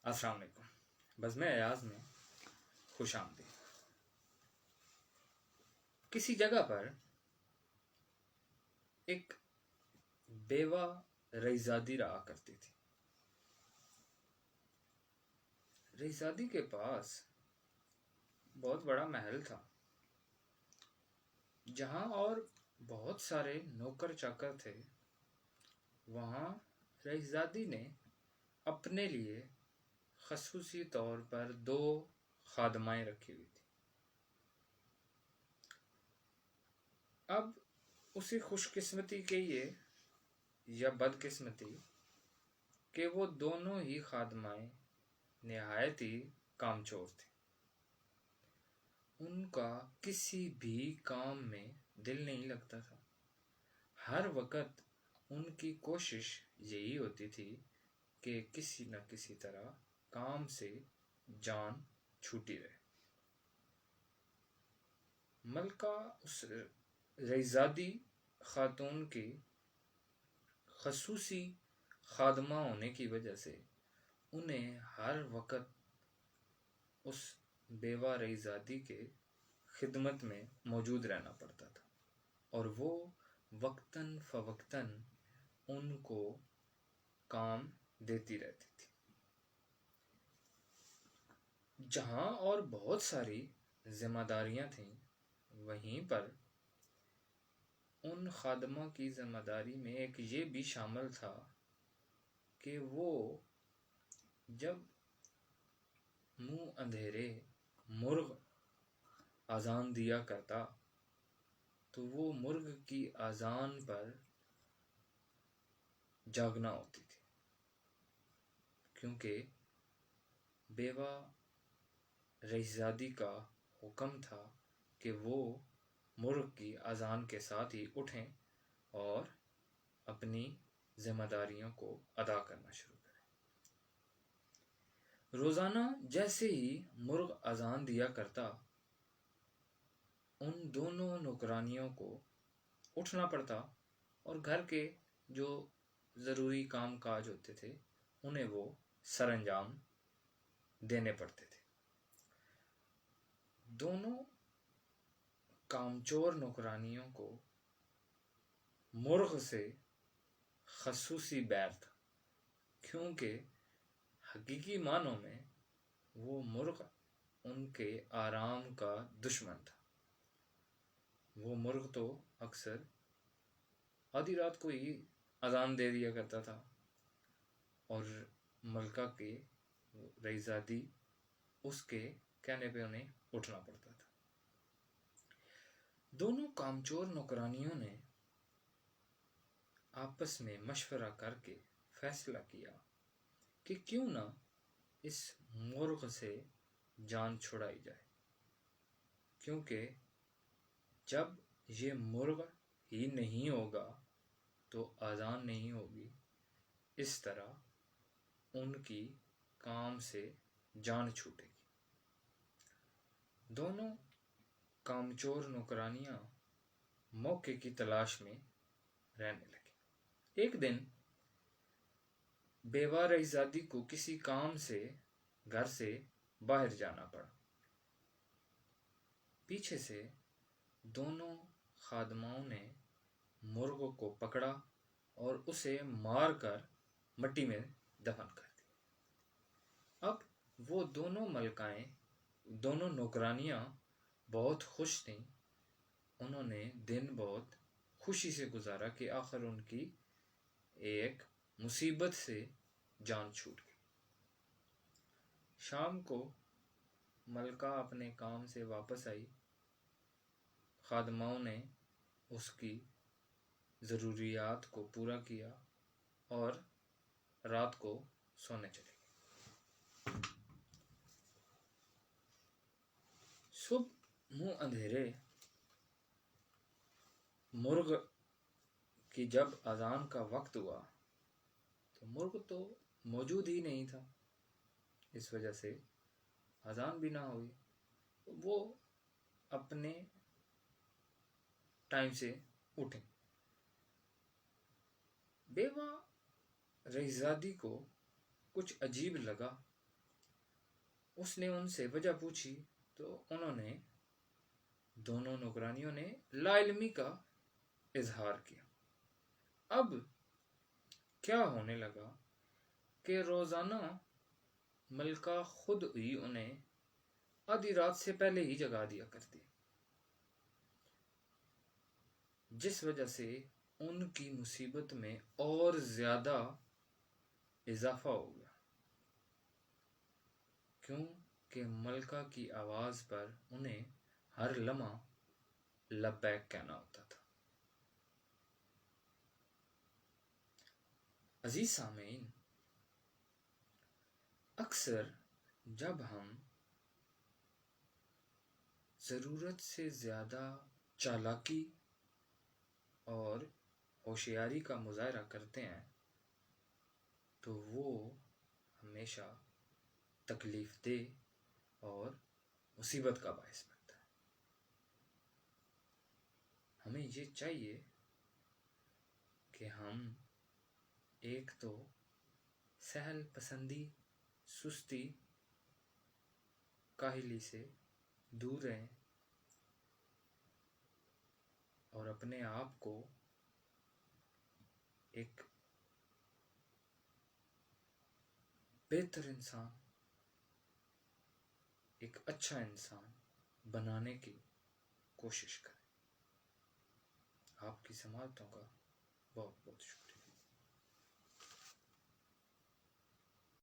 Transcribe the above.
السلام علیکم۔ بزم ایاز میں خوش آمدید۔ کسی جگہ پر ایک بیوہ رئیزادی رہا کرتی تھی۔ رئیزادی کے پاس بہت بڑا محل تھا، جہاں اور بہت سارے نوکر چاکر تھے۔ وہاں رئیزادی نے اپنے لیے خصوصی طور پر 2 خادمائیں رکھی ہوئی تھی۔ اب اسی خوش قسمتی کہیے یا بد قسمتی کہ وہ دونوں ہی خادمائیں نہایت ہی کامچور تھیں۔ ان کا کسی بھی کام میں دل نہیں لگتا تھا۔ ہر وقت ان کی کوشش یہی ہوتی تھی کہ کسی نہ کسی طرح کام سے جان چھوٹی رہے۔ ملکہ اس رئیزادی خاتون کی خصوصی خادمہ ہونے کی وجہ سے انہیں ہر وقت اس بیوہ رئیزادی کے خدمت میں موجود رہنا پڑتا تھا، اور وہ وقتاً فوقتاً ان کو کام دیتی رہتی تھی۔ جہاں اور بہت ساری ذمہ داریاں تھیں، وہیں پر ان خادموں کی ذمہ داری میں ایک یہ بھی شامل تھا کہ وہ جب منہ اندھیرے مرغ اذان دیا کرتا تو وہ مرغ کی اذان پر جاگنا ہوتی تھی، کیونکہ بیوہ رئیزادی کا حکم تھا کہ وہ مرغ کی اذان کے ساتھ ہی اٹھیں اور اپنی ذمہ داریوں کو ادا کرنا شروع کریں۔ روزانہ جیسے ہی مرغ اذان دیا کرتا، ان دونوں نوکرانیوں کو اٹھنا پڑتا اور گھر کے جو ضروری کام کاج ہوتے تھے انہیں وہ سر انجام دینے پڑتے تھے۔ دونوں کامچور نوکرانیوں کو مرغ سے خصوصی بیر تھا، کیونکہ حقیقی معنوں میں وہ مرغ ان کے آرام کا دشمن تھا۔ وہ مرغ تو اکثر آدھی رات کو ہی اذان دے دیا کرتا تھا، اور ملکہ کے رئیزادی اس کے کہنے پہ انہیں اٹھنا پڑتا تھا۔ دونوں کامچور نوکرانیوں نے آپس میں مشورہ کر کے فیصلہ کیا کہ کیوں نہ اس مرغ سے جان چھڑائی جائے، کیونکہ جب یہ مرغ ہی نہیں ہوگا تو اذان نہیں ہوگی۔ اس طرح ان کی کام سے جان چھوٹے گی۔ دونوں کامچور نوکرانیاں موقع کی تلاش میں رہنے لگیں۔ ایک دن بیوہ رئیزادی کو کسی کام سے گھر سے باہر جانا پڑا۔ پیچھے سے دونوں خادماؤں نے مرغ کو پکڑا اور اسے مار کر مٹی میں دفن کر دیا۔ اب وہ دونوں ملکائیں، دونوں نوکرانیاں بہت خوش تھیں۔ انہوں نے دن بہت خوشی سے گزارا کہ آخر ان کی ایک مصیبت سے جان چھوٹ گئی۔ شام کو ملکہ اپنے کام سے واپس آئی۔ خادماؤں نے اس کی ضروریات کو پورا کیا اور رات کو سونے چلے گئے۔ صبح منہ اندھیرے مرغ کی جب اذان کا وقت ہوا تو مرغ تو موجود ہی نہیں تھا، اس وجہ سے اذان بھی نہ ہوئی۔ وہ اپنے ٹائم سے اٹھیں۔ بیوہ رئیزادی کو کچھ عجیب لگا اس نے ان سے وجہ پوچھی تو انہوں نے دونوں نوکرانیوں نے لا علمی کا اظہار کیا۔ اب کیا ہونے لگا کہ روزانہ ملکہ خود ہی انہیں آدھی رات سے پہلے ہی جگا دیا کرتی، جس وجہ سے ان کی مصیبت میں اور زیادہ اضافہ ہو گیا، کیوں کہ ملکہ کی آواز پر انہیں ہر لمحہ لبیک کہنا ہوتا تھا۔ عزیز سامعین، اکثر جب ہم ضرورت سے زیادہ چالاکی اور ہوشیاری کا مظاہرہ کرتے ہیں تو وہ ہمیشہ تکلیف دہ اور مصیبت کا باعث بنتا ہے۔ ہمیں یہ چاہیے کہ ہم ایک تو سہل پسندی، سستی، کاہلی سے دور رہیں اور اپنے آپ کو ایک بہتر انسان، ایک اچھا انسان بنانے کی کوشش کریں۔ آپ کی سماعتوں کا بہت بہت شکریہ۔